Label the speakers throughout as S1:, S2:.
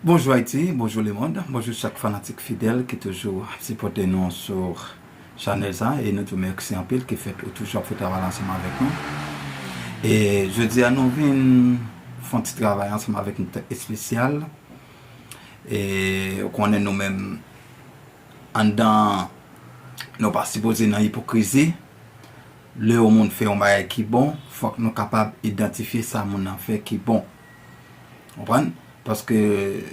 S1: Bonjour Haïti, bonjour le monde, bonjour chaque fanatique fidèle qui toujours supporte nous sur Channel ça et nous te remercions en pile qui fait toujours fait travail ensemble avec nous. Et je dis à nous venons faire un petit travail ensemble avec une tête spéciale et qu'on est nous-mêmes en dedans, nous pas supposé dans l'hypocrisie. Le monde fait un bagage qui bon, faut que nous capables d'identifier ça mon en fait qui bon. Vous comprenez? Parce que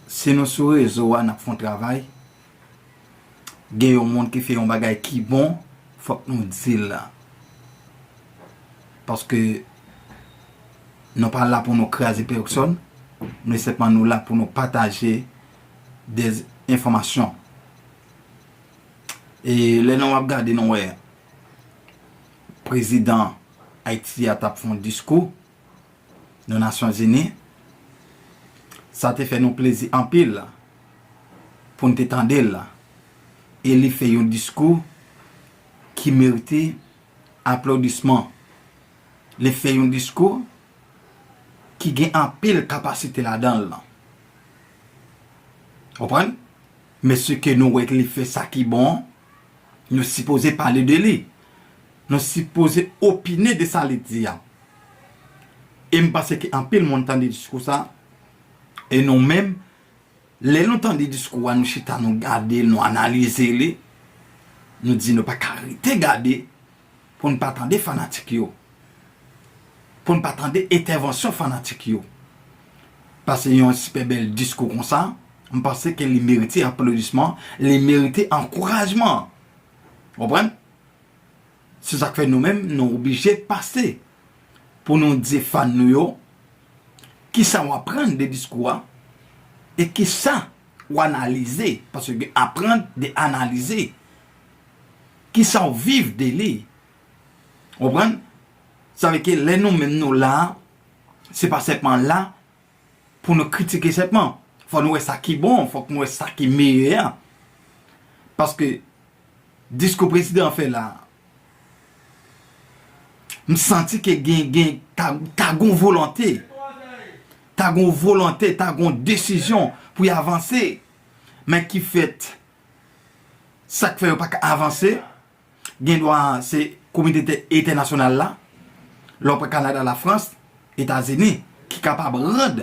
S1: si nous sur réseau nous font travail, il y a un monde qui fait un bagage qui bon, faut que nous disions là. Parce que nous pas là pour nous craser personne, mais c'est pas nous là pour nous partager des informations. Et les nous regarder nous président Haïti a fait un discours dans les Nations Unies. Ça te fait nous plaisir en pile pour nous t'étendre là. Et il fait un discours qui méritait applaudissement. Il fait un discours qui gagne en pile capacité là-dedans. Là. Vous comprenez? Mais ce que nous voyons qu'il fait ça qui est bon, nous supposons parler de lui. Nous supposons opiner de ça, les dire. Et je pense qu'en pile, mon temps de discours ça, et nous-mêmes, les longtemps de discours, nous chita nous garder, nous analyser, nous disons, nous pas carité garder pour ne pas attendre fanatique, pour ne pas attendre intervention fanatique. Parce qu'il y a un super bel discours comme ça, je pense qu'il mérite applaudissement, il mérite encouragement. Vous comprenez? C'est ça que fait nous-mêmes, nous sommes obligés de passer pour nous dire fans nous qui ça va apprendre des discours et qui ça va analyser parce que apprendre d'analyser qui ça vivre de lui. Vous comprenez? Ça veut dire que les nous-mêmes nous là, c'est pas simplement là pour nous critiquer simplement. Faut nous ça qui est bon, faut que nous ça qui est meilleur. Parce que discours président fait là, je sens que t'as une volonté. T'as une volonté, t'as une décision pour y avancer. Mais qui fait ça qui fait pas avancer, c'est la communauté internationale là, l'autre Canada, la France, États-Unis, qui est capable de rendre.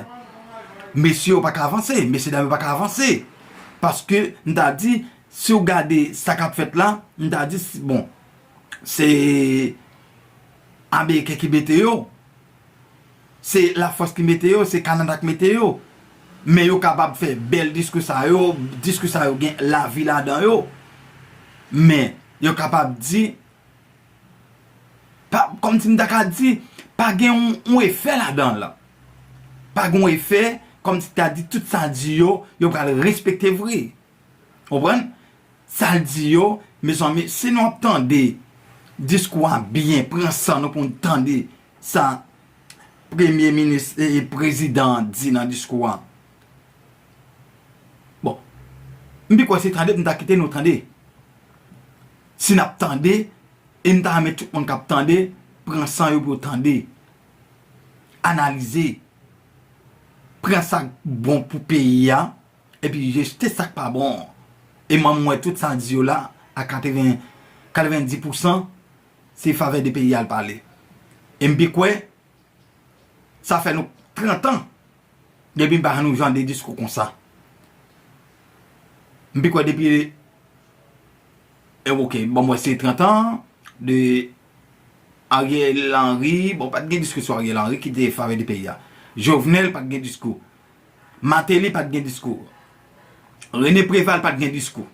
S1: Messieurs pas avancer, messieurs dames pas avancer. Parce que nous t'a dit, si vous regardez ça qu'a fait là, nous t'a dit, bon, c'est Américain qui météo. C'est la force qui météo, c'est Canada qui météo. Mais yo capable de faire bel discours ça yo gain la vie là-dedans yo. Mais yo capable de dire pas comme si m'ta dit pas gain un effet là-dedans là. Pas gain effet comme si t'as dit tout ça dit yo va le respecter vrai. Vous comprenez? Ça dit yo mes amis, si nous entendez discours bien, prends ça nous pour entendre ça premier ministre et président dit dans le discours. Bon, mais quoi c'est tendez nous quitter nous tendez. Si nous attendez et nous mettre tout le monde qui attendez, prends ça pour tendez. Analyser. Prends ça bon pour pays et puis jeter ça pas bon. Et moi tout ça dit là à 90% c'est faveur des pays à parler. Et m'bi quoi ça fait nous 30 ans depuis nous nous genre des discours comme ça. M'bi quoi depuis OK, bon moi c'est 30 ans de Ariel Henry, bon pas de discours sur Ariel Henry qui était faveur des pays. Jovenel pas de discours. Matéli pas de discours. René Préval pas de discours.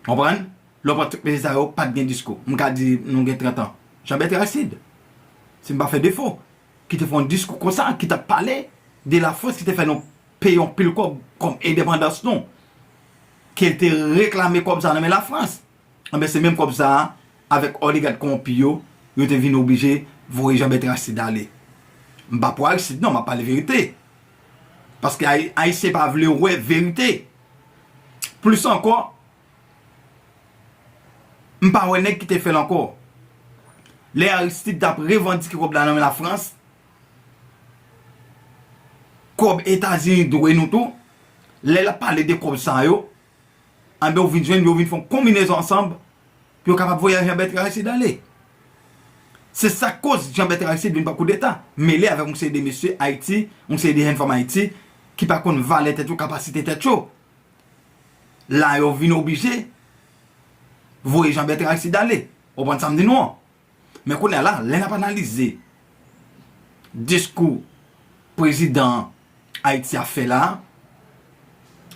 S1: Comprenez? L'autre président pas de discours. M'ka dit nous avons 30 ans. Jean-Bertrand Aristide. C'est pas fait défaut. Qui te font un discours comme ça, qui t'a parlé de la force qui te fait nous payer un pile comme indépendance non. Qui était réclamé comme ça dans la France. Mais c'est même comme ça avec oligarque compio, ils étaient venus obligés voir Jean-Bertrand Aristide d'aller. M'pa pour Aristide non, m'a pas la vérité. Parce que Haïtien pas voulu ouais vérité. Plus encore m'pa ouais nèg qui te fait encore. Les Aristide t'a revendiqué comme dans la France. comme États-Unis doué nous tout, là parler de comme ça yo, en ben on vient faire une combinaison ensemble, puis on capable voyager Jean-Bertrand Aristide d'aller. C'est ça cause Jean-Bertrand Aristide vient pas coup d'état, mêlé avec on sait des messieurs Haïti, on sait des femmes Haïti qui par contre valait tête ou capacité tête chaud. Là yo vient obligé voyer Jean-Bertrand Aristide d'aller. On prend samedi noir. Mais qu'on est là, on n'a pas analysé discours président Haïti a fait là.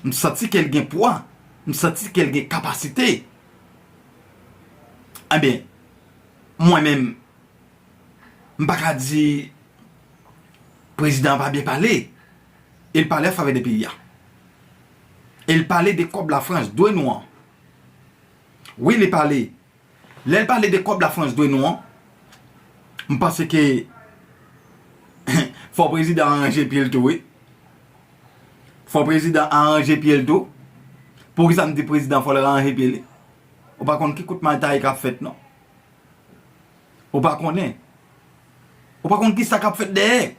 S1: Je sens qu'elle a un poids, je sens qu'elle a une capacité. Eh bien, moi-même, je ne peux pas dire le président n'a pas bien parlé. Il parlait en faveur des pays. Il parlait des COP de la France, deux noirs. Oui, il parlait. Là, il parlait des COP de la France, deux noirs. Je pense que faut le président arranger puis le tout, oui. Faut le président arranger puis le tout. Pour exemple, le président faut le arranger puis le. Ou pas qu'on qui coûte ma taille qu'a fait non. Ou pas qu'on est. Ou pas qu'on qui ça qu'a fait derrière.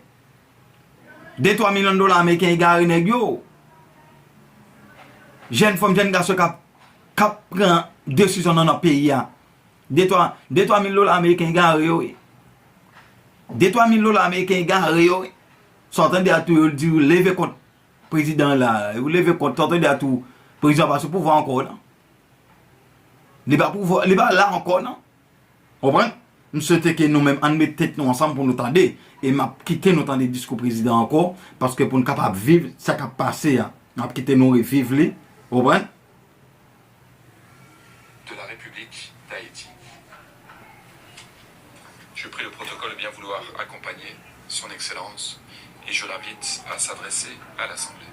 S1: 2-3 millions de dollars américains garé nèg yo. Jeune femme, jeune garçon qui prend décision dans notre pays. 2-3 000 dollars américains garé yo. 2-3 000 dollars américains garé yo. S'entendez à tout dire lever contre président là, ou lever contre s'entendez à tout président parce que pouvoir encore là. Il va pouvoir, il va là encore non. Comprenez? Nous souhaitons que nous-mêmes en mettons tête nous ensemble pour nous tendre et m'a quitter nous tendre discours président encore parce que pour nous capable vivre ça qui a passé m'a quitter nous et vivre les. Comprenez?
S2: De la République d'Haïti. Je prie le protocole de bien vouloir accompagner son Excellence et je l'invite à s'adresser à l'Assemblée.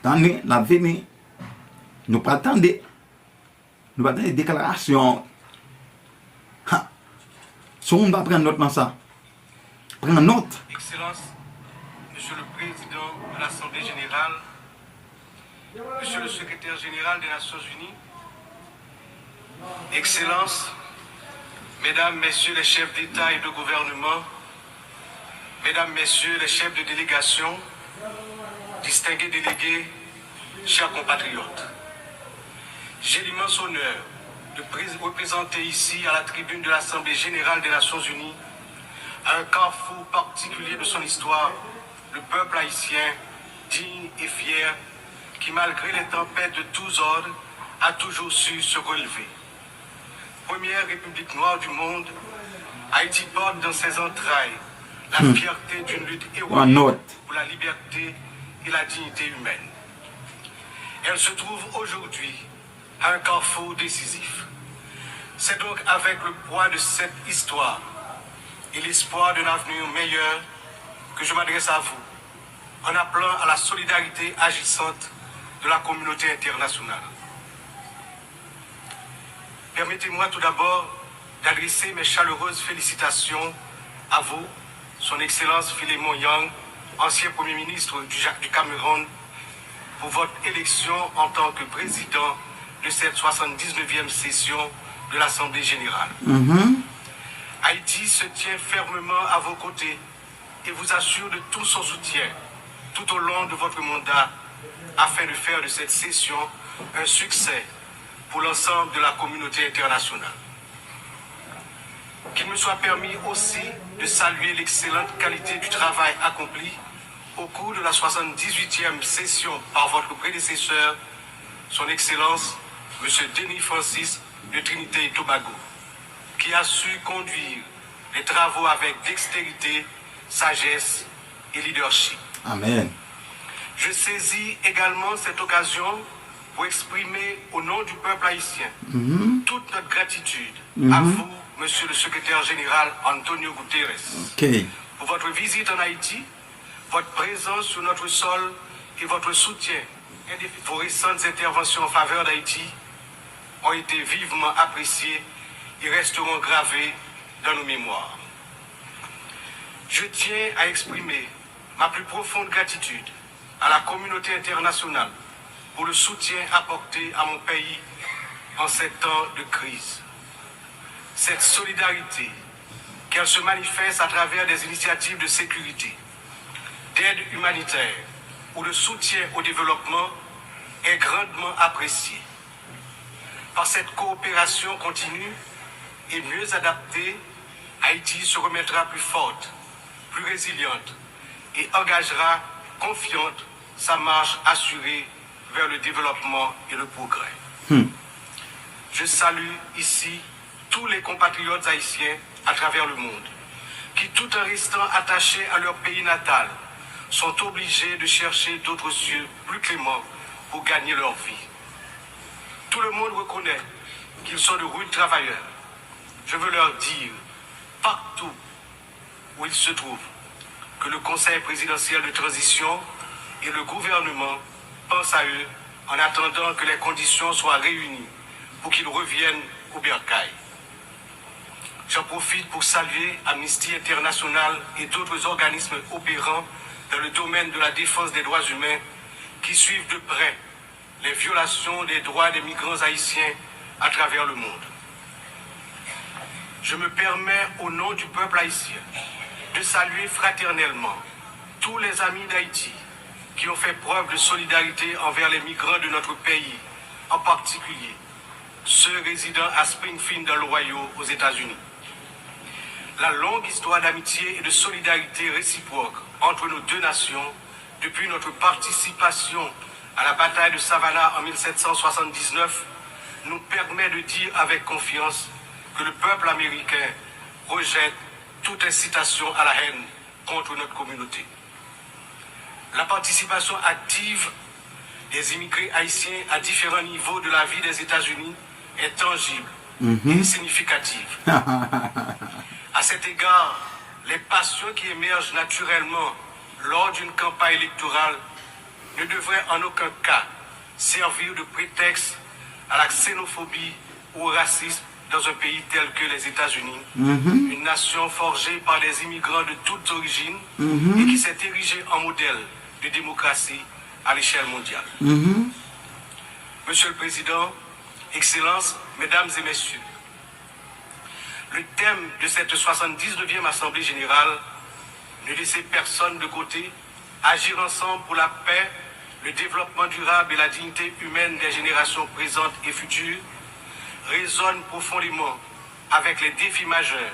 S1: Dans l'avenir, nous pas attendre des déclarations. Si on va prendre note dans ça, prendre note.
S3: Excellence, Monsieur le Président de l'Assemblée Générale, Monsieur le Secrétaire Général des Nations Unies, Excellence, Mesdames, Messieurs les chefs d'État et de gouvernement, Mesdames, Messieurs les chefs de délégation, distingués délégués, chers compatriotes, j'ai l'immense honneur de représenter ici à la tribune de l'Assemblée Générale des Nations Unies, à un carrefour particulier de son histoire, le peuple haïtien, digne et fier, qui malgré les tempêtes de tous ordres, a toujours su se relever. Première république noire du monde, Haïti porte dans ses entrailles la fierté d'une lutte héroïque pour la liberté et la dignité humaine. Elle se trouve aujourd'hui à un carrefour décisif. C'est donc avec le poids de cette histoire et l'espoir d'un avenir meilleur que je m'adresse à vous en appelant à la solidarité agissante de la communauté internationale. Permettez-moi tout d'abord d'adresser mes chaleureuses félicitations à vous, Son Excellence Philémon Yang, ancien Premier ministre du Cameroun, pour votre élection en tant que président de cette 79e session de l'Assemblée générale. Haïti se tient fermement à vos côtés et vous assure de tout son soutien tout au long de votre mandat afin de faire de cette session un succès pour l'ensemble de la communauté internationale. Qu'il me soit permis aussi de saluer l'excellente qualité du travail accompli au cours de la 78e session par votre prédécesseur, Son Excellence, M. Denis Francis de Trinité et Tobago, qui a su conduire les travaux avec dextérité, sagesse et leadership.
S1: Amen.
S3: Je saisis également cette occasion pour exprimer au nom du peuple haïtien toute notre gratitude à vous, Monsieur le Secrétaire Général Antonio Guterres, pour votre visite en Haïti, votre présence sur notre sol et votre soutien. Vos récentes interventions en faveur d'Haïti ont été vivement appréciées et resteront gravées dans nos mémoires. Je tiens à exprimer ma plus profonde gratitude à la communauté internationale pour le soutien apporté à mon pays en ces temps de crise. Cette solidarité qu'elle se manifeste à travers des initiatives de sécurité, d'aide humanitaire ou de soutien au développement est grandement appréciée. Par cette coopération continue et mieux adaptée, Haïti se remettra plus forte, plus résiliente et engagera confiante sa marche assurée vers le développement et le progrès. Je salue ici tous les compatriotes haïtiens à travers le monde qui, tout en restant attachés à leur pays natal, sont obligés de chercher d'autres cieux plus cléments pour gagner leur vie. Tout le monde reconnaît qu'ils sont de rudes travailleurs. Je veux leur dire, partout où ils se trouvent, que le Conseil présidentiel de transition et le gouvernement pensent à eux en attendant que les conditions soient réunies pour qu'ils reviennent au bercail. J'en profite pour saluer Amnesty International et d'autres organismes opérant dans le domaine de la défense des droits humains qui suivent de près les violations des droits des migrants haïtiens à travers le monde. Je me permets, au nom du peuple haïtien, de saluer fraternellement tous les amis d'Haïti qui ont fait preuve de solidarité envers les migrants de notre pays, en particulier ceux résidant à Springfield dans l'Ohio aux États-Unis. La longue histoire d'amitié et de solidarité réciproque entre nos deux nations, depuis notre participation à la bataille de Savannah en 1779, nous permet de dire avec confiance que le peuple américain rejette toute incitation à la haine contre notre communauté. La participation active des immigrés haïtiens à différents niveaux de la vie des États-Unis est tangible et significative. À cet égard, les passions qui émergent naturellement lors d'une campagne électorale ne devraient en aucun cas servir de prétexte à la xénophobie ou au racisme dans un pays tel que les États-Unis, une nation forgée par des immigrants de toutes origines et qui s'est érigée en modèle de démocratie à l'échelle mondiale. Monsieur le Président, Excellences, Mesdames et Messieurs, le thème de cette 79e Assemblée Générale, ne laisser personne de côté, agir ensemble pour la paix, le développement durable et la dignité humaine des générations présentes et futures, résonne profondément avec les défis majeurs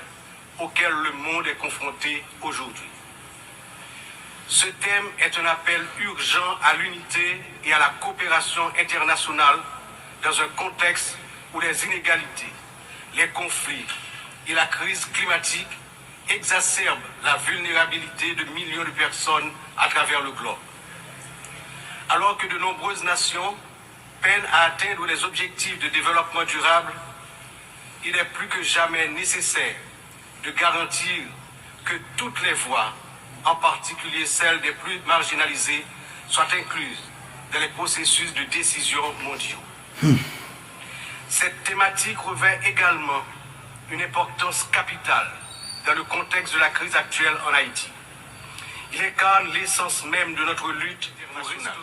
S3: auxquels le monde est confronté aujourd'hui. Ce thème est un appel urgent à l'unité et à la coopération internationale dans un contexte où les inégalités, les conflits et la crise climatique exacerbent la vulnérabilité de millions de personnes à travers le globe. Alors que de nombreuses nations peinent à atteindre les objectifs de développement durable, il est plus que jamais nécessaire de garantir que toutes les voix, en particulier celles des plus marginalisées, soient incluses dans les processus de décision mondiaux. Cette thématique revêt également une importance capitale dans le contexte de la crise actuelle en Haïti. Il incarne l'essence même de notre lutte internationale.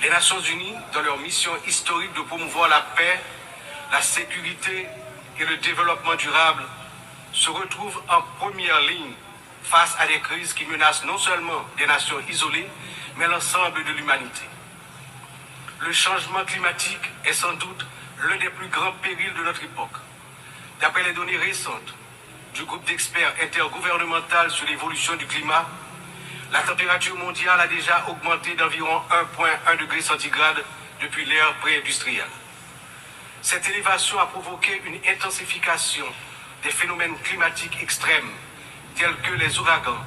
S3: Les Nations Unies, dans leur mission historique de promouvoir la paix, la sécurité et le développement durable, se retrouvent en première ligne face à des crises qui menacent non seulement des nations isolées, mais l'ensemble de l'humanité. Le changement climatique est sans doute l'un des plus grands périls de notre époque. D'après les données récentes du groupe d'experts intergouvernemental sur l'évolution du climat, la température mondiale a déjà augmenté d'environ 1,1 degré centigrade depuis l'ère pré-industrielle. Cette élévation a provoqué une intensification des phénomènes climatiques extrêmes tels que les ouragans,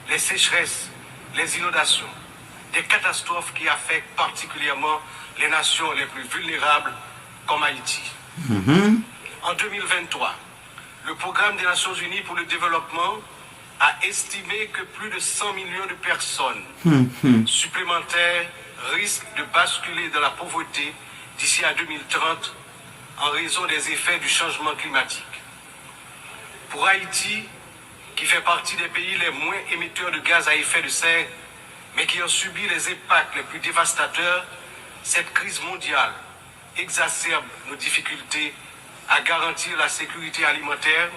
S3: les sécheresses, les inondations, des catastrophes qui affectent particulièrement les nations les plus vulnérables comme Haïti. En 2023, le Programme des Nations Unies pour le développement a estimé que plus de 100 millions de personnes supplémentaires risquent de basculer dans la pauvreté d'ici à 2030 en raison des effets du changement climatique. Pour Haïti, qui fait partie des pays les moins émetteurs de gaz à effet de serre, mais qui ont subi les impacts les plus dévastateurs, cette crise mondiale exacerbe nos difficultés à garantir la sécurité alimentaire,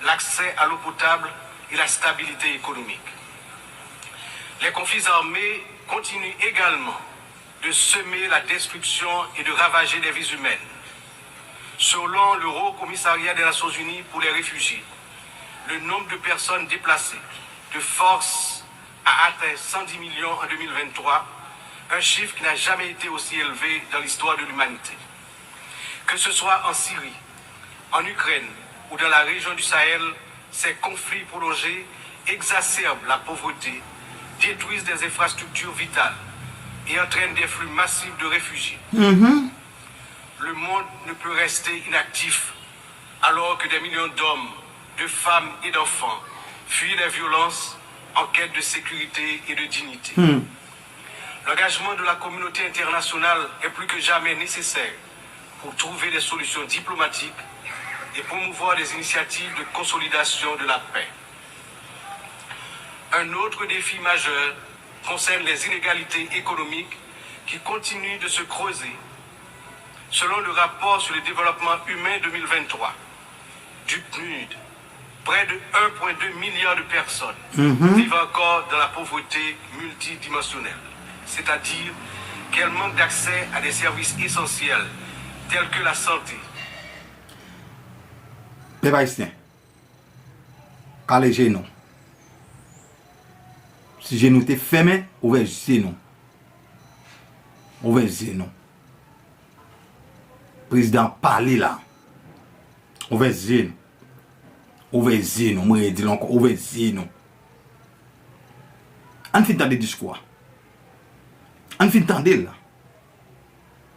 S3: l'accès à l'eau potable et la stabilité économique. Les conflits armés continuent également de semer la destruction et de ravager des vies humaines. Selon le Haut Commissariat des Nations Unies pour les réfugiés, le nombre de personnes déplacées de force a atteint 110 millions en 2023, un chiffre qui n'a jamais été aussi élevé dans l'histoire de l'humanité. Que ce soit en Syrie, en Ukraine ou dans la région du Sahel, ces conflits prolongés exacerbent la pauvreté, détruisent des infrastructures vitales et entraînent des flux massifs de réfugiés. Le monde ne peut rester inactif alors que des millions d'hommes, de femmes et d'enfants fuient les violences en quête de sécurité et de dignité. L'engagement de la communauté internationale est plus que jamais nécessaire pour trouver des solutions diplomatiques et promouvoir des initiatives de consolidation de la paix. Un autre défi majeur concerne les inégalités économiques qui continuent de se creuser. Selon le rapport sur le développement humain 2023 du PNUD, près de 1,2 milliard de personnes vivent encore dans la pauvreté multidimensionnelle, c'est-à-dire qu'elles manquent d'accès à des services essentiels tels que la santé.
S1: Peuple haïtien, calez genou. Si genou t'es fermé, ouvrez genou. Ouvrez genou. Président parle là. Ouvrez genou. Ouvrez genou. Moi je dis encore ouvrez genou. On fait entendre discours. On fait entendre là.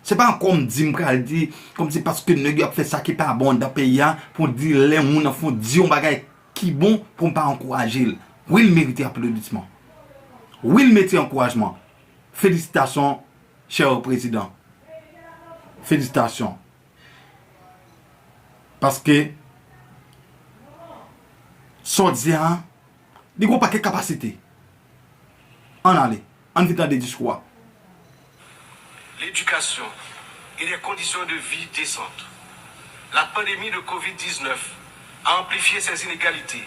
S1: C'est pas comme dit comme c'est parce que nous a fait ça qui pas bon dans pays pour dire les gens font dire un bagage qui bon pour pas encourager. Oui, il mérite applaudissement. Oui, il mérite encouragement. Félicitations, cher président. Félicitations. Parce que Sodia, il n'a pas de capacité. On allait, on fait des discours.
S3: L'éducation et les conditions de vie décentes. La pandémie de Covid-19 a amplifié ces inégalités,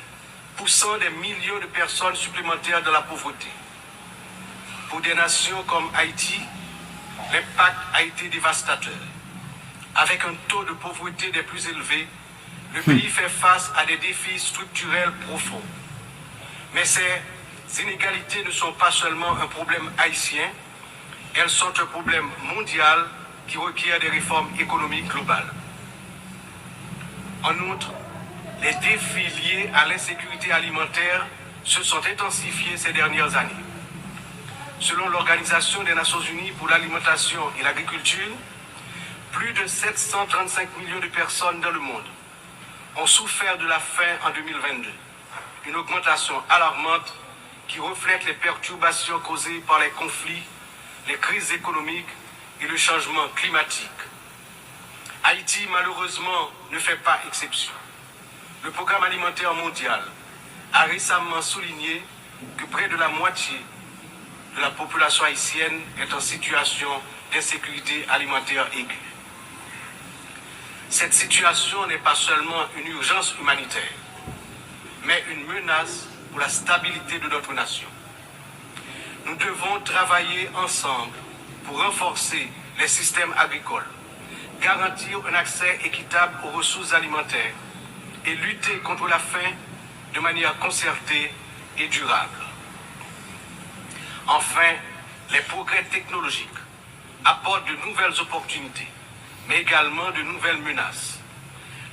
S3: poussant des millions de personnes supplémentaires dans la pauvreté. Pour des nations comme Haïti, l'impact a été dévastateur. Avec un taux de pauvreté des plus élevés, le pays fait face à des défis structurels profonds. Mais ces inégalités ne sont pas seulement un problème haïtien, elles sont un problème mondial qui requiert des réformes économiques globales. En outre, les défis liés à l'insécurité alimentaire se sont intensifiés ces dernières années. Selon l'Organisation des Nations Unies pour l'alimentation et l'agriculture, plus de 735 millions de personnes dans le monde ont souffert de la faim en 2022. Une augmentation alarmante qui reflète les perturbations causées par les conflits, les crises économiques et le changement climatique. Haïti, malheureusement, ne fait pas exception. Le Programme alimentaire mondial a récemment souligné que près de la moitié de la population haïtienne est en situation d'insécurité alimentaire aiguë. Cette situation n'est pas seulement une urgence humanitaire, mais une menace pour la stabilité de notre nation. Nous devons travailler ensemble pour renforcer les systèmes agricoles, garantir un accès équitable aux ressources alimentaires et lutter contre la faim de manière concertée et durable. Enfin, les progrès technologiques apportent de nouvelles opportunités, mais également de nouvelles menaces.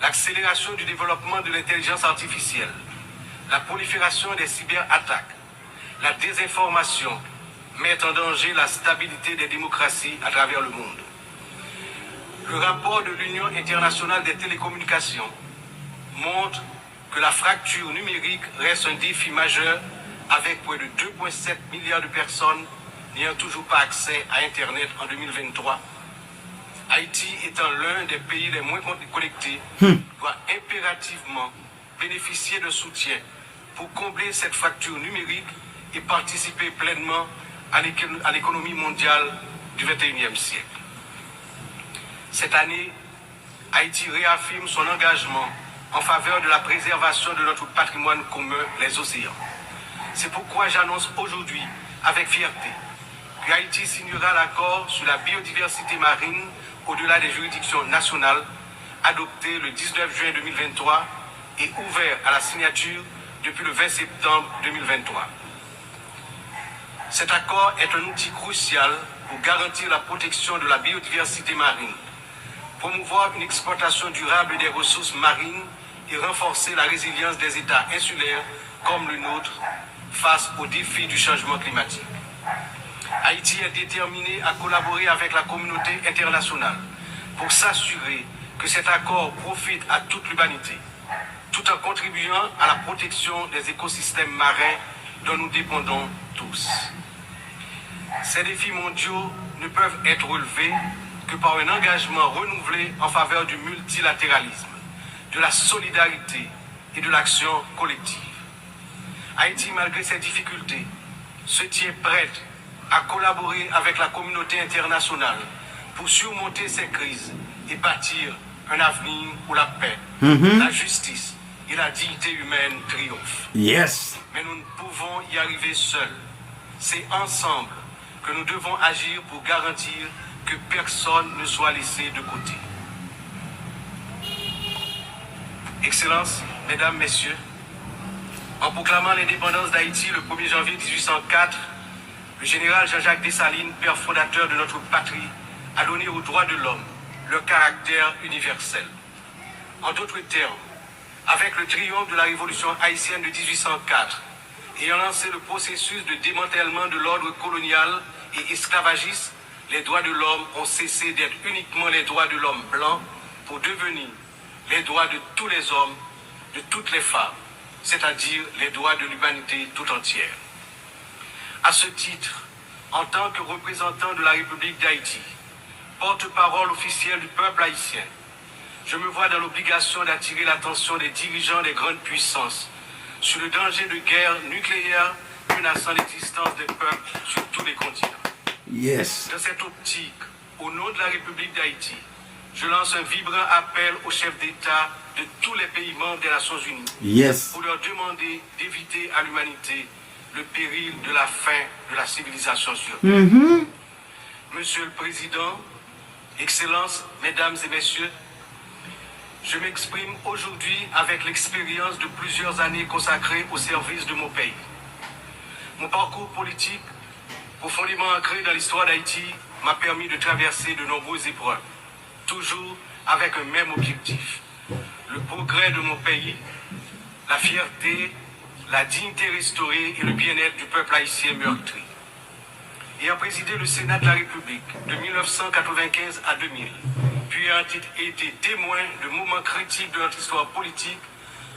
S3: L'accélération du développement de l'intelligence artificielle, la prolifération des cyberattaques, la désinformation mettent en danger la stabilité des démocraties à travers le monde. Le rapport de l'Union internationale des télécommunications montre que la fracture numérique reste un défi majeur avec près de 2,7 milliards de personnes n'ayant toujours pas accès à Internet en 2023. Haïti étant l'un des pays les moins connectés, doit impérativement bénéficier de soutien pour combler cette fracture numérique et participer pleinement à l'économie mondiale du XXIe siècle. Cette année, Haïti réaffirme son engagement en faveur de la préservation de notre patrimoine commun, les océans. C'est pourquoi j'annonce aujourd'hui, avec fierté, qu'Haïti signera l'accord sur la biodiversité marine au-delà des juridictions nationales, adopté le 19 juin 2023 et ouvert à la signature depuis le 20 septembre 2023. Cet accord est un outil crucial pour garantir la protection de la biodiversité marine, promouvoir une exploitation durable des ressources marines et renforcer la résilience des États insulaires comme le nôtre face aux défis du changement climatique. Haïti est déterminé à collaborer avec la communauté internationale pour s'assurer que cet accord profite à toute l'humanité, tout en contribuant à la protection des écosystèmes marins dont nous dépendons tous. Ces défis mondiaux ne peuvent être relevés que par un engagement renouvelé en faveur du multilatéralisme, de la solidarité et de l'action collective. Haïti, malgré ses difficultés, se tient prête à collaborer avec la communauté internationale pour surmonter ces crises et bâtir un avenir où la paix, la justice et la dignité humaine triomphent.
S1: Yes.
S3: Mais nous ne pouvons y arriver seuls. C'est ensemble que nous devons agir pour garantir que personne ne soit laissé de côté. Excellences, Mesdames, Messieurs, en proclamant l'indépendance d'Haïti le 1er janvier 1804, le général Jean-Jacques Dessalines, père fondateur de notre patrie, a donné aux droits de l'homme leur caractère universel. En d'autres termes, avec le triomphe de la révolution haïtienne de 1804, ayant lancé le processus de démantèlement de l'ordre colonial et esclavagiste, les droits de l'homme ont cessé d'être uniquement les droits de l'homme blanc pour devenir les droits de tous les hommes, de toutes les femmes, c'est-à-dire les droits de l'humanité tout entière. À ce titre, en tant que représentant de la République d'Haïti, porte-parole officielle du peuple haïtien, je me vois dans l'obligation d'attirer l'attention des dirigeants des grandes puissances sur le danger de guerre nucléaire menaçant l'existence des peuples sur tous les continents.
S1: Yes.
S3: Dans cette optique, au nom de la République d'Haïti, je lance un vibrant appel aux chefs d'État de tous les pays membres des Nations Unies
S1: Yes.
S3: pour leur demander d'éviter à l'humanité le péril de la fin de la civilisation urbaine. Monsieur le Président, Excellences, Mesdames et Messieurs, je m'exprime aujourd'hui avec l'expérience de plusieurs années consacrées au service de mon pays. Mon parcours politique, profondément ancré dans l'histoire d'Haïti, m'a permis de traverser de nombreuses épreuves, toujours avec un même objectif: le progrès de mon pays, la fierté, la dignité restaurée et le bien-être du peuple haïtien meurtri. Ayant présidé le Sénat de la République de 1995 à 2000, puis ayant été témoin de moments critiques de notre histoire politique,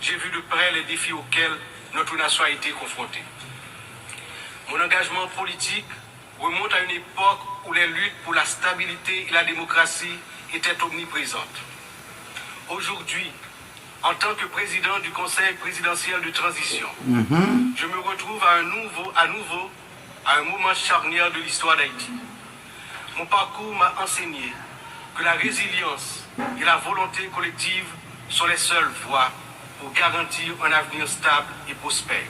S3: j'ai vu de près les défis auxquels notre nation a été confrontée. Mon engagement politique remonte à une époque où les luttes pour la stabilité et la démocratie étaient omniprésentes. Aujourd'hui, en tant que président du Conseil présidentiel de transition, je me retrouve à nouveau à un moment charnière de l'histoire d'Haïti. Mon parcours m'a enseigné que la résilience et la volonté collective sont les seules voies pour garantir un avenir stable et prospère.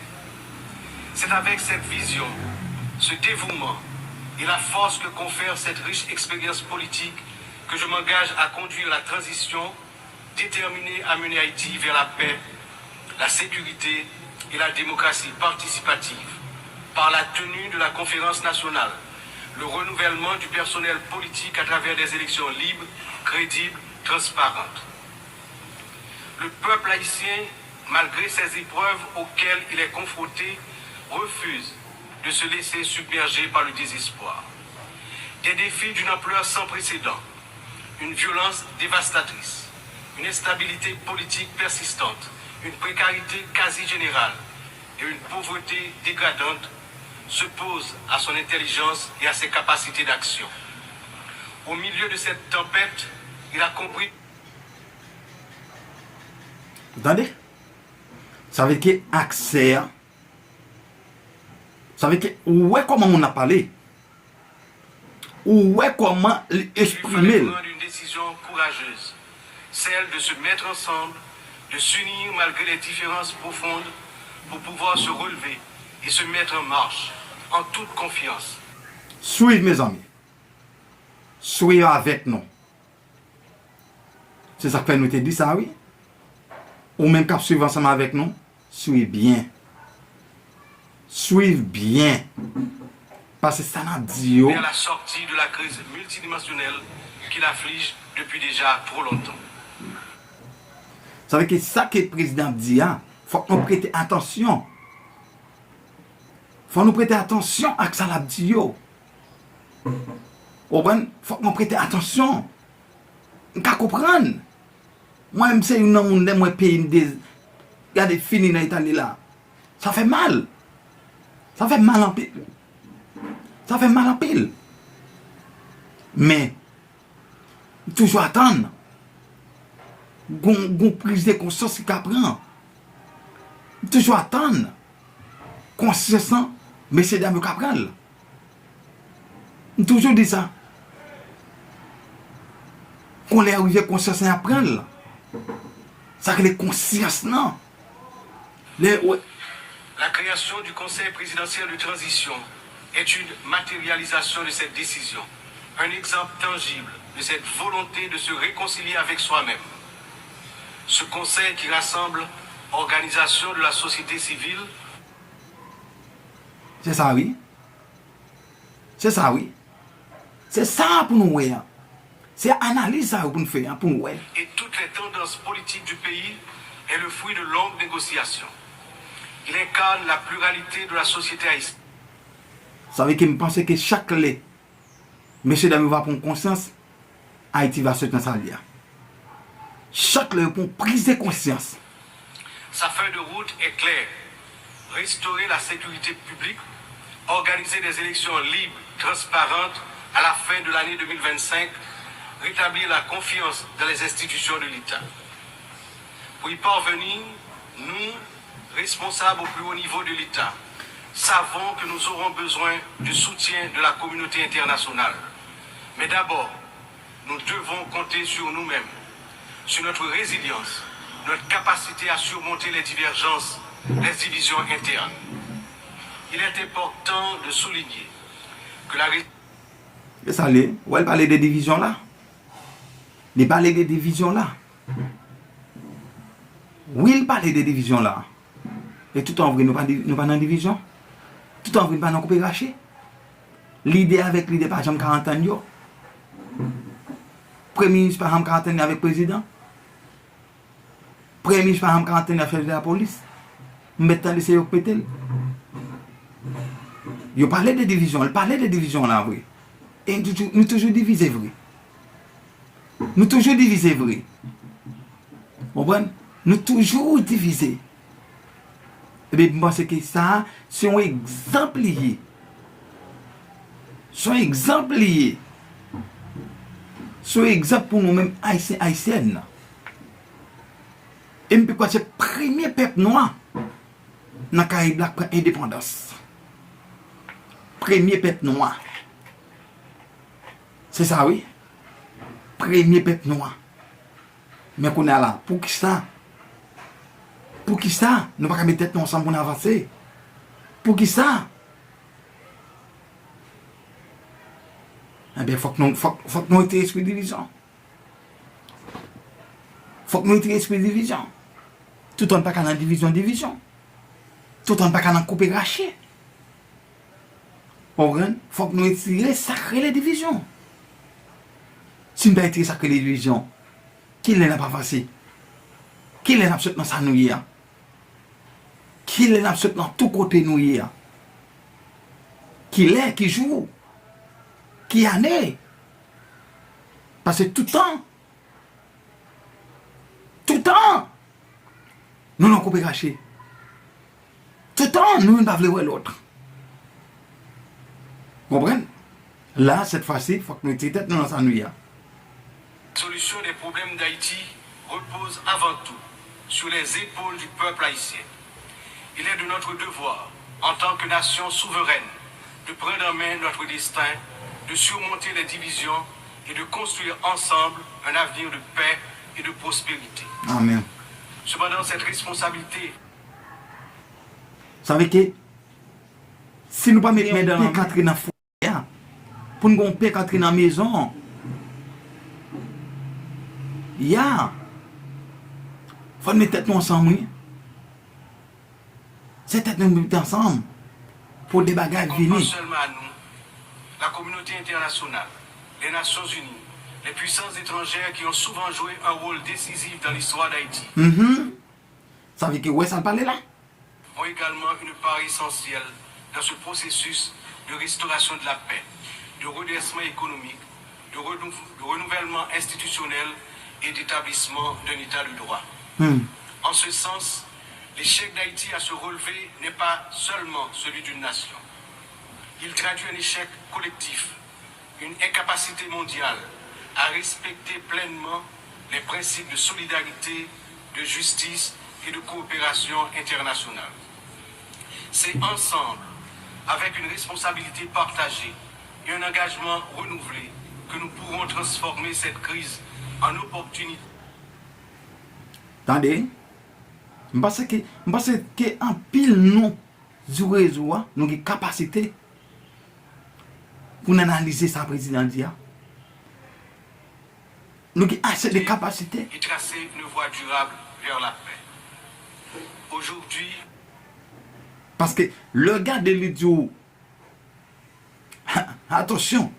S3: C'est avec cette vision, ce dévouement et la force que confère cette riche expérience politique que je m'engage à conduire la transition déterminée à mener Haïti vers la paix, la sécurité et la démocratie participative par la tenue de la conférence nationale, le renouvellement du personnel politique à travers des élections libres, crédibles, transparentes. Le peuple haïtien, malgré ces épreuves auxquelles il est confronté, refuse de se laisser submerger par le désespoir. Des défis d'une ampleur sans précédent, une violence dévastatrice, une instabilité politique persistante, une précarité quasi générale et une pauvreté dégradante se posent à son intelligence et à ses capacités d'action. Au milieu de cette tempête, il a compris.
S1: Vous entendez? Ça veut dire accès. Ça veut dire, ouais, comment on a parlé? Ouais, comment exprimer?
S3: Il fallait prendre une décision courageuse, celle de se mettre ensemble de s'unir malgré les différences profondes pour pouvoir se relever et se mettre en marche en toute confiance.
S1: Suivez mes amis. Suivez avec nous. C'est ça que nous te dit ça, oui. Ou même qu'à suivre ensemble avec nous, suivez bien. Suivez bien. Parce que ça n'a dit.
S3: Vers la sortie de la crise multidimensionnelle qui l'afflige depuis déjà trop longtemps.
S1: Ça veut dire que ça que le président dit, il faut qu'on prête attention. Il faut nous prêter attention à ce que ça l'a dit. Il faut qu'on prête attention. On peut comprendre. Moi, je sais que je pays regardez, fini dans l'Italie là. Ça fait mal. Ça fait mal en pile. Ça fait mal en pile. Mais, toujours attendre. Gon prise de conscience qui prend. Toujours attendre. Conscience, mais c'est dans le capral. Toujours dit ça. Qu'on les arrive conscience à prendre. Ça que les consciences, non.
S3: La création du Conseil présidentiel de transition est une matérialisation de cette décision, un exemple tangible de cette volonté de se réconcilier avec soi-même. Ce conseil qui rassemble organisations de la société civile.
S1: C'est ça, oui. C'est ça, oui. C'est ça pour nous, oui. C'est analyse ça pour nous faire, pour nous, oui.
S3: Et toutes les tendances politiques du pays est le fruit de longues négociations. Il incarne la pluralité de la société haïtienne.
S1: Ça veut dire que je pense que chaque lait, monsieur Dami va prendre conscience, Haïti va se tenir ça. Chaque lait pour prise de conscience.
S3: Sa feuille de route est claire. Restaurer la sécurité publique, organiser des élections libres, transparentes à la fin de l'année 2025, rétablir la confiance dans les institutions de l'État. Pour y parvenir, nous, responsables au plus haut niveau de l'État, savons que nous aurons besoin du soutien de la communauté internationale. Mais d'abord, nous devons compter sur nous-mêmes, sur notre résilience, notre capacité à surmonter les divergences, les divisions internes. Il est important de souligner que la...
S1: Et ça allait, où elle parlait des divisions là. Il parlait des divisions là. Oui, il parlait des divisions là. Et tout en vrai, nous pas dans la division. Tout en vrai, nous pas dans coupé raché. L'idée avec l'idée, par exemple, 40 ans. Premier ministre, par exemple, 40 ans avec le président. Premier ministre, par exemple, 40 ans avec de la police. Maintenant, laissez-vous péter. Il parlait des divisions. Il parlait des divisions là, oui. Et nous toujours divisés, vrai. Nous toujours divisés, vrai. Vous comprenez? Nous toujours divisés. Et bien, je pense que ça, c'est un exemple lié. C'est un exemple lié. C'est un exemple pour nous-mêmes, haïtiennes. Et puis quoi, c'est le premier peuple noir dans la Caraïbe pour l'indépendance. Premier peuple noir. C'est ça, oui. Premier peuple noir. Mais qu'on est là, pour qui ça? Pour qui ça? Nous ne pouvons pas mettre tête ensemble pour avancer. Pour qui ça? Eh bien, il faut que nous ayons esprit de division. Il faut que nous ayons esprit de division. Tout en pas qu'à la division. Tout en pas qu'à la couper raché. Il faut que nous ayons sacré les divisions. Si nous ne pouvons pas sacré les divisions, qui n'est pas passé? Qui est absolument ça nous y a? Qui est absolument tout côté nous y a? Qui joue? Qui en est? Parce que tout le temps, nous n'avons pas caché. Tout le temps, nous ne pouvons pas voir l'autre. Vous comprenez? Là, cette fois-ci, il faut que nous têtes nous dans nous y a.
S3: La solution des problèmes d'Haïti repose avant tout sur les épaules du peuple haïtien. Il est de notre devoir, en tant que nation souveraine, de prendre en main notre destin, de surmonter les divisions et de construire ensemble un avenir de paix et de prospérité.
S1: Amen.
S3: Cependant, cette responsabilité
S1: Ça veut dire que si nous ne mettons pas dans la main dans foyer, pour nous paix dans la maison, il faut mettre tête ensemble. Oui. C'est tête nous mettre ensemble pour des bagages
S3: pas
S1: venir.
S3: seulement à nous, la communauté internationale, les Nations Unies, les puissances étrangères qui ont souvent joué un rôle décisif dans l'histoire d'Haïti,
S1: Ça veut dire que ouais, ça parle là.
S3: ont également une part essentielle dans ce processus de restauration de la paix, de redressement économique, de renouvellement institutionnel et d'établissement d'un état de droit. En ce sens, l'échec d'Haïti à se relever n'est pas seulement celui d'une nation. Il traduit un échec collectif, une incapacité mondiale à respecter pleinement les principes de solidarité, de justice et de coopération internationale. C'est ensemble, avec une responsabilité partagée et un engagement renouvelé, que nous pourrons transformer cette crise en opportunité.
S1: Attendez, je pense que en pile nous, du réseau, nous avons capacité pour analyser sa présidente. Nous avons assez de capacités.
S3: Et tracer une voie durable vers la paix. Aujourd'hui,
S1: Parce que le gars de l'idiot, attention,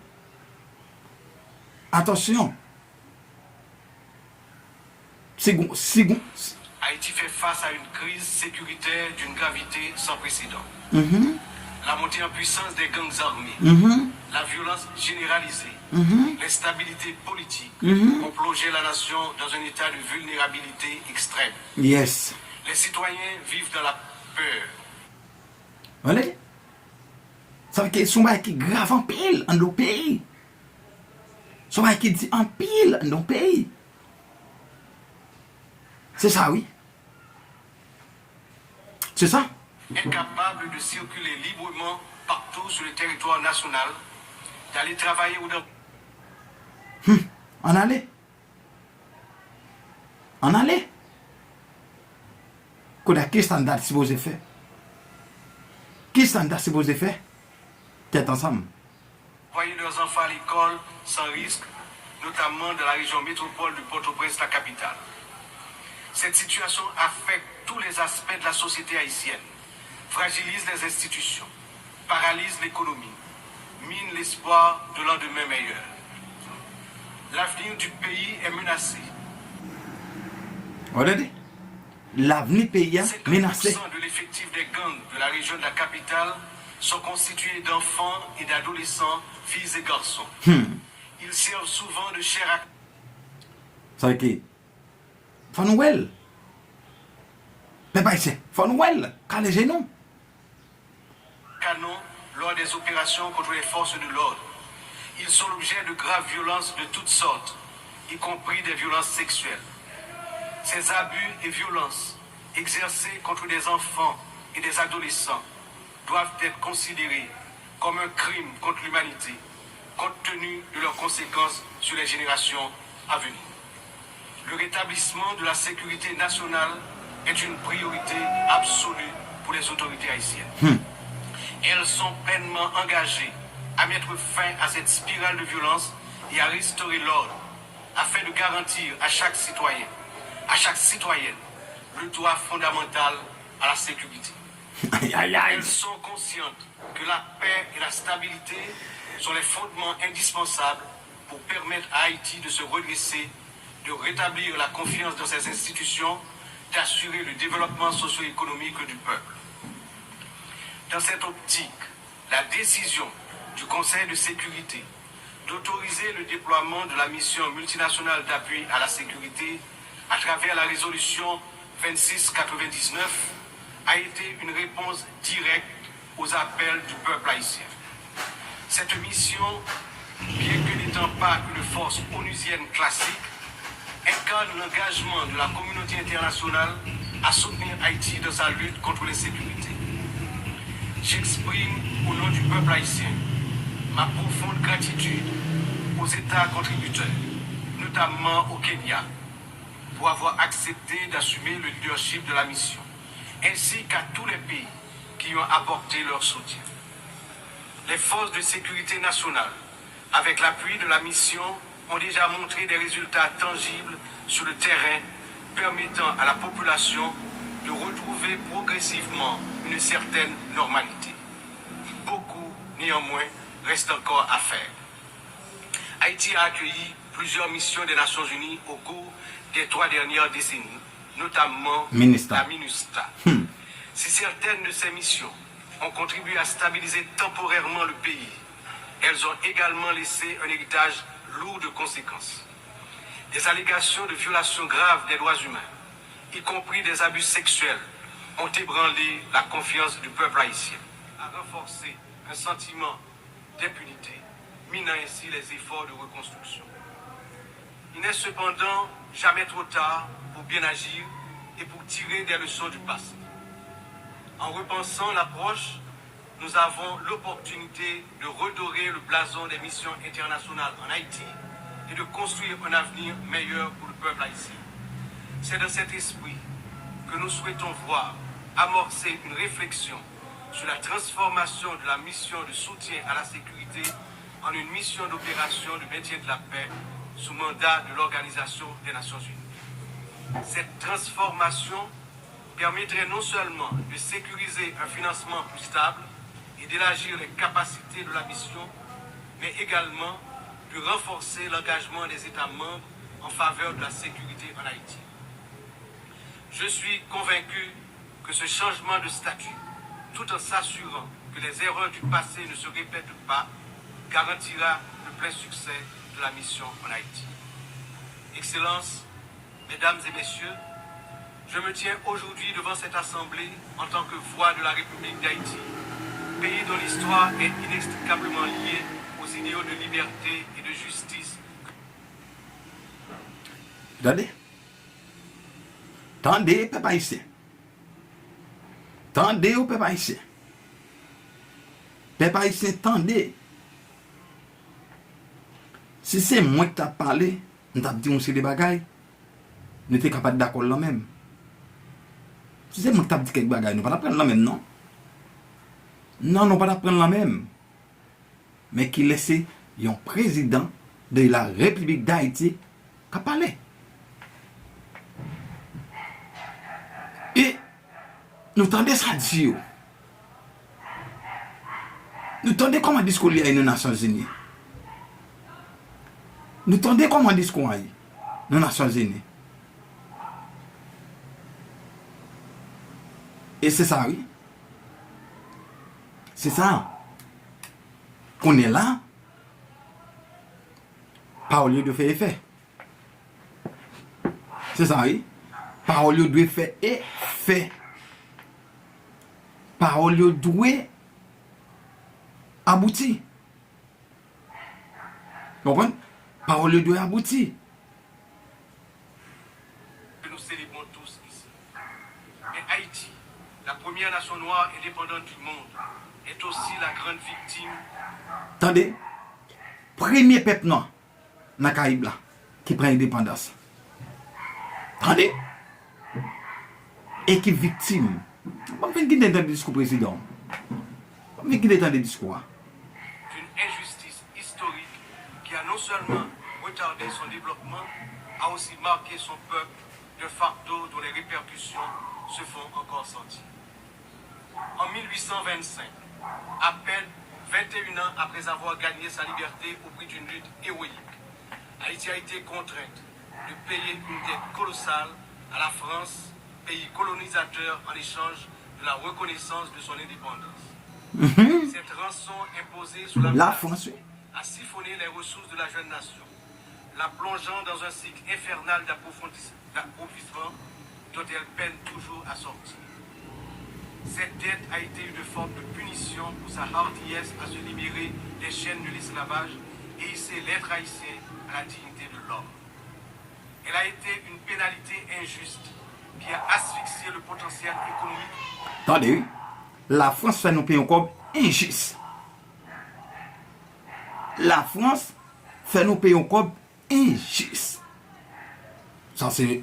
S3: Haïti fait face à une crise sécuritaire d'une gravité sans précédent. La montée en puissance des gangs armés, la violence généralisée, l'instabilité politique ont plongé la nation dans un état de vulnérabilité extrême.
S1: Yes.
S3: Les citoyens vivent dans la peur.
S1: Voilà. Ça veut dire que c'est un bail qui est grave en pile dans nos pays. C'est un bail qui dit en pile dans nos pays. C'est ça, oui. C'est ça.
S3: Incapables de circuler librement partout sur le territoire national, d'aller travailler ou de...
S1: En aller. Qu'est-ce que standard supposé faire? Qui standard supposé faire? Tête ensemble.
S3: Envoyer leurs enfants à l'école sans risque, notamment dans la région métropole de Port-au-Prince, la capitale. Cette situation affecte tous les aspects de la société haïtienne, fragilise les institutions, paralyse l'économie, mine l'espoir de lendemain meilleur. L'avenir du pays est menacé.
S1: Regardez. L'avenir pays menacé.
S3: 50% de l'effectif des gangs de la région de la capitale sont constitués d'enfants et d'adolescents, filles et garçons. Ils servent souvent de chair à...
S1: Ça veut dire que faut nous well. Mais pas ici. Faut nous well. Car les genoux.
S3: canon lors des opérations contre les forces de l'ordre. Ils sont l'objet de graves violences de toutes sortes, y compris des violences sexuelles. Ces abus et violences exercés contre des enfants et des adolescents doivent être considérés comme un crime contre l'humanité, compte tenu de leurs conséquences sur les générations à venir. Le rétablissement de la sécurité nationale est une priorité absolue pour les autorités haïtiennes. Elles sont pleinement engagées à mettre fin à cette spirale de violence et à restaurer l'ordre afin de garantir à chaque citoyen, à chaque citoyenne, le droit fondamental à la sécurité. Elles sont conscientes que la paix et la stabilité sont les fondements indispensables pour permettre à Haïti de se redresser, de rétablir la confiance dans ses institutions, d'assurer le développement socio-économique du peuple. Dans cette optique, la décision du Conseil de sécurité d'autoriser le déploiement de la mission multinationale d'appui à la sécurité à travers la résolution 2699 a été une réponse directe aux appels du peuple haïtien. Cette mission, bien que n'étant pas une force onusienne classique, incarne l'engagement de la communauté internationale à soutenir Haïti dans sa lutte contre l'insécurité. J'exprime au nom du peuple haïtien ma profonde gratitude aux États contributeurs, notamment au Kenya, pour avoir accepté d'assumer le leadership de la mission, ainsi qu'à tous les pays qui ont apporté leur soutien. Les forces de sécurité nationale, avec l'appui de la mission, ont déjà montré des résultats tangibles sur le terrain, permettant à la population de retrouver progressivement une certaine normalité. Beaucoup, néanmoins, reste encore à faire. Haïti a accueilli plusieurs missions des Nations Unies au cours des 3 dernières décennies, notamment la MINUSTA. Si certaines de ces missions ont contribué à stabiliser temporairement le pays, elles ont également laissé un héritage lourd de conséquences. Des allégations de violations graves des droits humains, y compris des abus sexuels, ont ébranlé la confiance du peuple haïtien, a renforcé un sentiment d'impunité, minant ainsi les efforts de reconstruction. Il n'est cependant jamais trop tard pour bien agir et pour tirer des leçons du passé. En repensant l'approche, nous avons l'opportunité de redorer le blason des missions internationales en Haïti et de construire un avenir meilleur pour le peuple haïtien. C'est dans cet esprit que nous souhaitons voir amorcer une réflexion sur la transformation de la mission de soutien à la sécurité en une mission d'opération de maintien de la paix sous mandat de l'Organisation des Nations Unies. Cette transformation permettrait non seulement de sécuriser un financement plus stable et d'élargir les capacités de la mission, mais également de renforcer l'engagement des États membres en faveur de la sécurité en Haïti. Je suis convaincu que ce changement de statut, tout en s'assurant que les erreurs du passé ne se répètent pas, garantira le plein succès de la mission en Haïti. Excellences, Mesdames et Messieurs, je me tiens aujourd'hui devant cette Assemblée en tant que voix de la République d'Haïti, pays dont l'histoire est inextricablement liée aux idéaux de liberté et de justice.
S1: Attendez. Tendez, peuple haïtien. Tendez au peuple haïtien. Peuple haïtien, tendez. Si c'est moi qui t'ai parlé, nous t'ai dit on sait des bagailles, nous t'es capable d'accord là même. Si c'est moi qui t'ai dit quelques bagailles, nous ne pas prendre la même, non? Non, nous ne pas prendre la même. Mais qui laisse un président de la République d'Haïti qui parler. Et nous tendez ça dire. Nous tendez comment discours il y a aux Nations Unies. Nous tendez comment discours il y a aux Nations Unies. Et c'est ça, oui. C'est ça. Qu'on est là, pas au lieu de faire effet. C'est ça, oui. Pas au lieu de faire effet. Pas au lieu de aboutir. Vous comprenez? Pas au lieu de aboutir.
S3: Que nous célébrons tous ici. Mais Haïti, la première nation noire indépendante du monde, est aussi la grande victime.
S1: Attendez, premier peuple noir dans la Caraïbe là, qui prend indépendance. Attendez, et qui est victime. On va venir dans le discours président. On va venir dans le discours.
S3: D'une injustice historique qui a non seulement retardé son développement, a aussi marqué son peuple de facto dont les répercussions se font encore sentir. En 1825, à peine 21 ans après avoir gagné sa liberté au prix d'une lutte héroïque, Haïti a été contrainte de payer une dette colossale à la France, pays colonisateur, en échange de la reconnaissance de son indépendance. Cette rançon imposée sous la
S1: France
S3: a siphonné les ressources de la jeune nation, la plongeant dans un cycle infernal d'appauvrissement dont elle peine toujours à sortir. Cette dette a été une forme de punition pour sa hardiesse à se libérer des chaînes de l'esclavage et hisser l'être haïtien à la dignité de l'homme. Elle a été une pénalité injuste qui a asphyxié le potentiel économique.
S1: Attendez, la France fait nous payer un cob injuste. La France fait nous payer un cob injuste. Ça c'est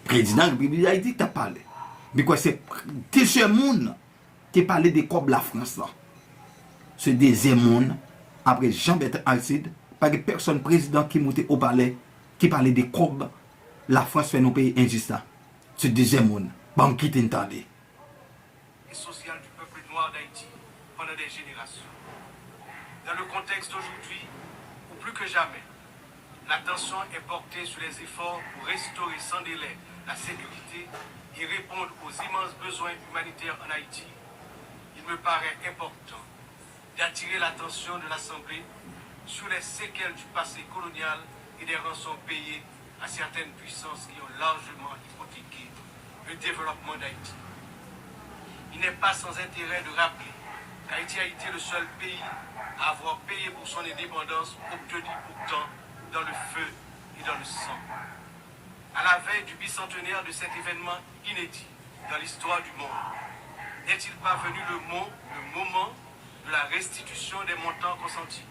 S1: président de la République d'Haïti qui a parlé. Mais quoi, c'est ce monde qui a parlé des corps de la France là. Ce deuxième monde, après Jean-Bertrand Aristide, pas de personne président qui montait au palais, qui parlait des corps, la France fait nos pays injustes. Ce deuxième monde, bon, qui t'entendait.
S3: Et sociale du peuple noir d'Haïti pendant des générations. Dans le contexte d'aujourd'hui, ou plus que jamais, l'attention est portée sur les efforts pour restaurer sans délai la sécurité et répondre aux immenses besoins humanitaires en Haïti. Il me paraît important d'attirer l'attention de l'Assemblée sur les séquelles du passé colonial et des rançons payées à certaines puissances qui ont largement hypothéqué le développement d'Haïti. Il n'est pas sans intérêt de rappeler qu'Haïti a été le seul pays à avoir payé pour son indépendance, obtenue pourtant dans le feu et dans le sang. À la veille du bicentenaire de cet événement inédit dans l'histoire du monde, n'est-il pas venu le moment de la restitution des montants consentis?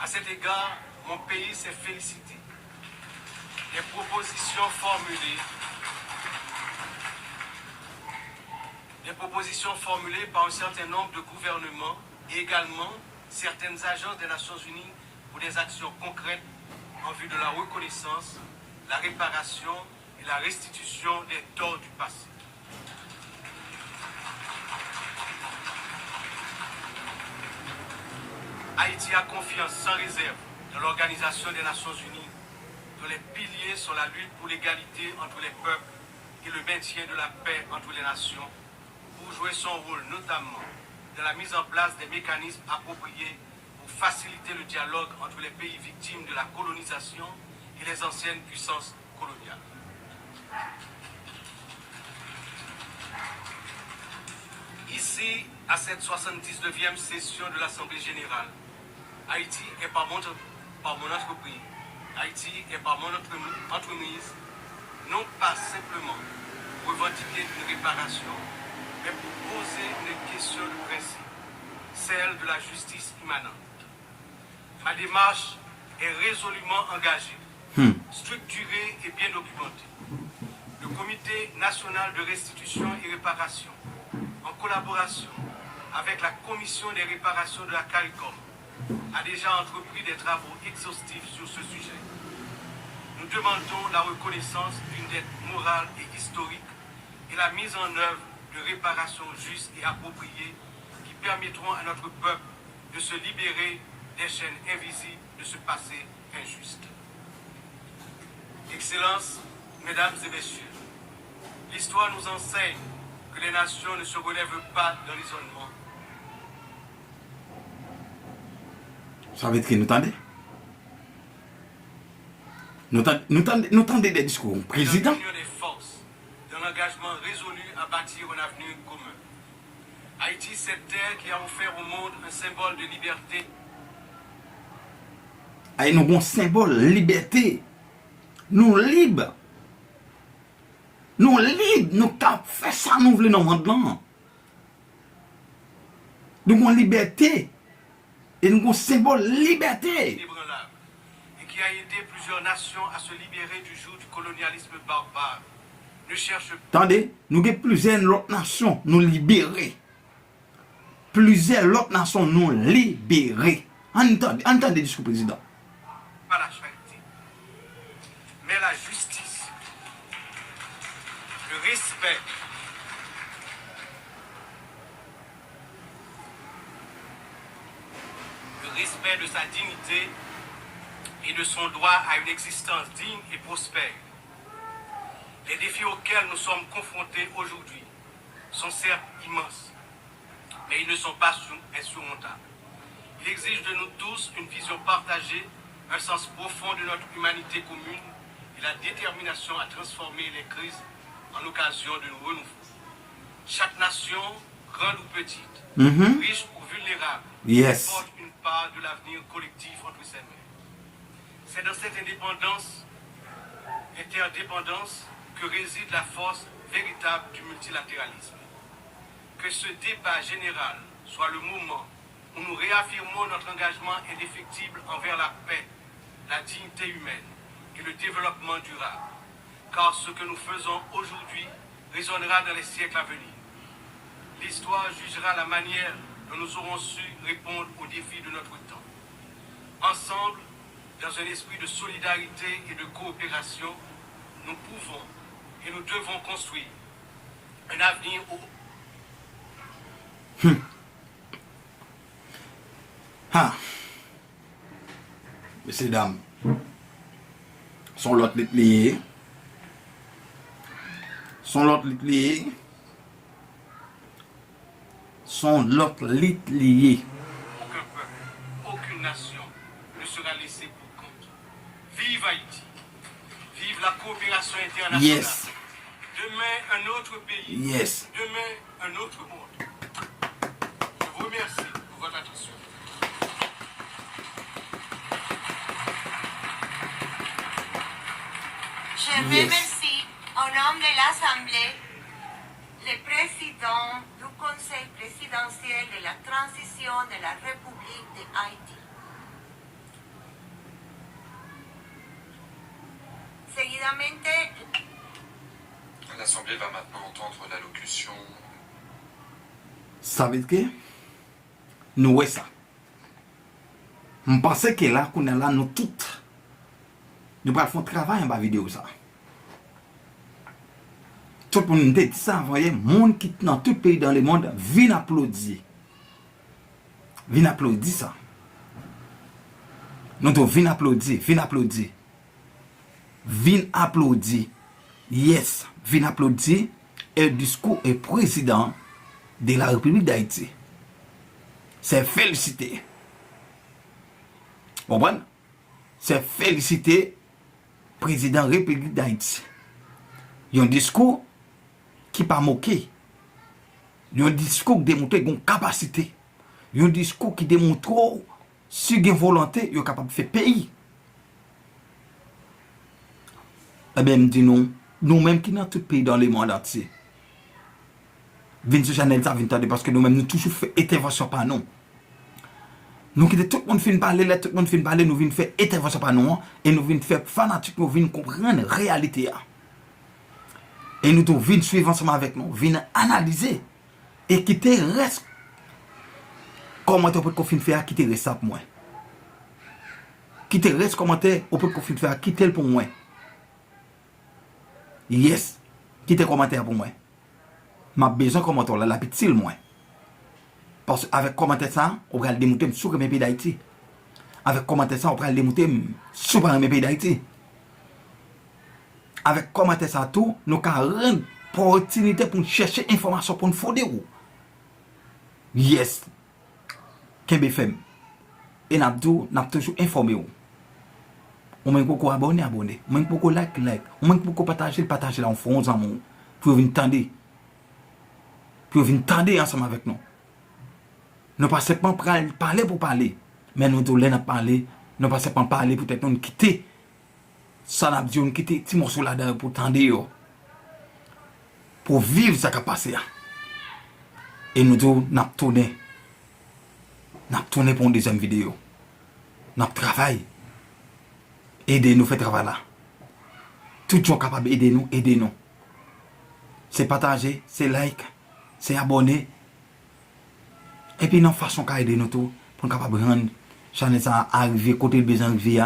S3: À cet égard, mon pays s'est félicité des propositions formulées par un certain nombre de gouvernements et également certaines agences des Nations Unies pour des actions concrètes en vue de la reconnaissance, la réparation et la restitution des torts du passé. Haïti a confiance sans réserve dans l'Organisation des Nations Unies, dont les piliers sont la lutte pour l'égalité entre les peuples et le maintien de la paix entre les nations, pour jouer son rôle notamment dans la mise en place des mécanismes appropriés pour faciliter le dialogue entre les pays victimes de la colonisation et les anciennes puissances coloniales. Ici, à cette 79e session de l'Assemblée générale, Haïti est par mon entreprise, Haïti est par mon entreprise, non pas simplement pour revendiquer une réparation, mais pour poser une question de principe, celle de la justice immanente. Ma démarche est résolument engagée, structurée et bien documentée. Le Comité national de restitution et réparation, en collaboration avec la Commission des réparations de la CARICOM, a déjà entrepris des travaux exhaustifs sur ce sujet. Nous demandons la reconnaissance d'une dette morale et historique et la mise en œuvre de réparations justes et appropriées qui permettront à notre peuple de se libérer des chaînes invisibles de ce passé injuste. Excellences, Mesdames et Messieurs, l'histoire nous enseigne que les nations ne se relèvent pas dans l'isolement.
S1: Ça veut dire que nous entendons. Nous entendons des discours. Président.
S3: Dans l'union des forces, dans l'engagement résolu à bâtir un avenir commun. Haïti, cette terre qui a offert au monde un symbole de liberté.
S1: Nous avons un symbole de liberté. Nous libres. Nous libres. Nous avons fait ça, nous voulons dans le monde. Nous avons liberté. Et nous avons un symbole de liberté.
S3: Et qui a aidé plusieurs nations à se libérer du joug du colonialisme barbare. Ne cherche pas.
S1: Attendez, nous avons plusieurs autres nations nous libérer. Plusieurs autres nations nous libérer. Entendez le discours président.
S3: Pas la charité, mais la justice, le respect. Le respect de sa dignité et de son droit à une existence digne et prospère. Les défis auxquels nous sommes confrontés aujourd'hui sont certes immenses, mais ils ne sont pas insurmontables. Il exige de nous tous une vision partagée, un sens profond de notre humanité commune et la détermination à transformer les crises en occasion de nous renouveau. Chaque nation, grande ou petite, riche ou vulnérable, porte une part de l'avenir collectif entre ses mains. C'est dans cette interdépendance que réside la force véritable du multilatéralisme. Que ce débat général soit le moment où nous réaffirmons notre engagement indéfectible envers la paix, la dignité humaine et le développement durable. car ce que nous faisons aujourd'hui résonnera dans les siècles à venir. L'histoire jugera la manière dont nous aurons su répondre aux défis de notre temps. Ensemble, dans un esprit de solidarité et de coopération, nous pouvons et nous devons construire un avenir où...
S1: Messieurs, dames, son lot lié. Son lot lié. Son lot lié.
S3: Aucun peuple, aucune nation ne sera laissée pour compte. Vive Haïti. Vive la coopération internationale.
S1: Yes.
S3: Demain, un autre pays.
S1: Yes.
S3: Demain, un autre monde. Je vous remercie pour votre attention.
S4: Je remercie, au nom de l'Assemblée, le président du Conseil présidentiel de la transition de la République de Haïti. Seguidamente,
S2: L'Assemblée va maintenant entendre l'allocution.
S1: Ça veut dire que nous voyons ça. Je pense que là, qu'on est là, nous toutes, nous allons faire un travail en bas vidéo ça. Tout le monde dit ça, vous voyez, monde qui dans tout pays dans le monde, vient applaudir. Vient applaudir ça. Nous devons venir applaudir, venir applaudir. Venir applaudir. Yes, venir applaudir. Et le discours est président de la République d'Haïti. C'est félicité. Vous comprenez? C'est félicité président de la République d'Haïti. Il y a un discours qui n'est pas moqué. Il y a un discours qui démontre une capacité. Il y a un discours qui démontre si il y a une volonté, il est capable de faire pays. Eh bien, je dis nous-mêmes qui dans tout pays dans le monde entier, venez sur Chanel, ça vient parce que nous-mêmes, nous toujours fait intervention par nous. Nous qui tout le monde finit parler, tout le monde finit parler, nous venons faire intervention par nous, et nous venons faire fanatique, nous venons comprendre la réalité. Et nous venons suivre ensemble avec nous, venons analyser, et quitter reste. Comment on peut confiner faire quitter reste ça pour moi. Quitter reste commentaire, on peut confiner faire quitter pour moi. Yes, quitter commentaire pour moi. M'a besoin de commentaire là, la petite moi. Parce qu'avec commentaire ça, on va démonter sur le pays d'Haïti. Avec commentaire ça, on va démonter sur le pays d'Haïti. Avec commentaire ça tout, nous avons une opportunité pour chercher information pour nous fonder où. Yes. KBFM. Et nous avons toujours informé où. On m'a beaucoup abonné. On m'a beaucoup like. On m'a beaucoup partager là en fond en mon. Pour venir tendre. Pour venir tendre ensemble avec nous. Nous ne passons pas parler pour parler. Mais nous devons parler. Nous ne passons pas parler pour peut-être nous quitter. Ça n'a pas dit nous quitter petit morceau là-dedans pour tendre. Pour vivre ce qui a passé. Et nous devons tourner. Nous tourner pour une deuxième vidéo. Nous travaillons. Aidez-nous, fait travail là. Tout le monde capable d'aider nous, C'est partager, c'est like, c'est abonner. Et puis, nous façon qu'à aider nous tout, pour nous capable de rendre chaîne ça arriver, côté de besoin arriver.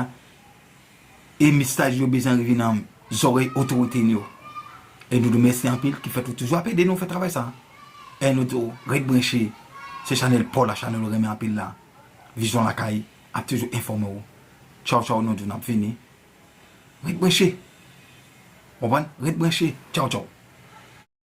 S1: Et message de besoin arriver dans les oreilles autorités. Et nous remercions en pile qui fait toujours aider nous, fait travail ça. Et nous devons rebrancher. C'est Chanel Paul, la Chanel remet en pile là. Vision la caille, a toujours informé. Ciao, nous devons finir. Rebrancher. Ciao, ciao.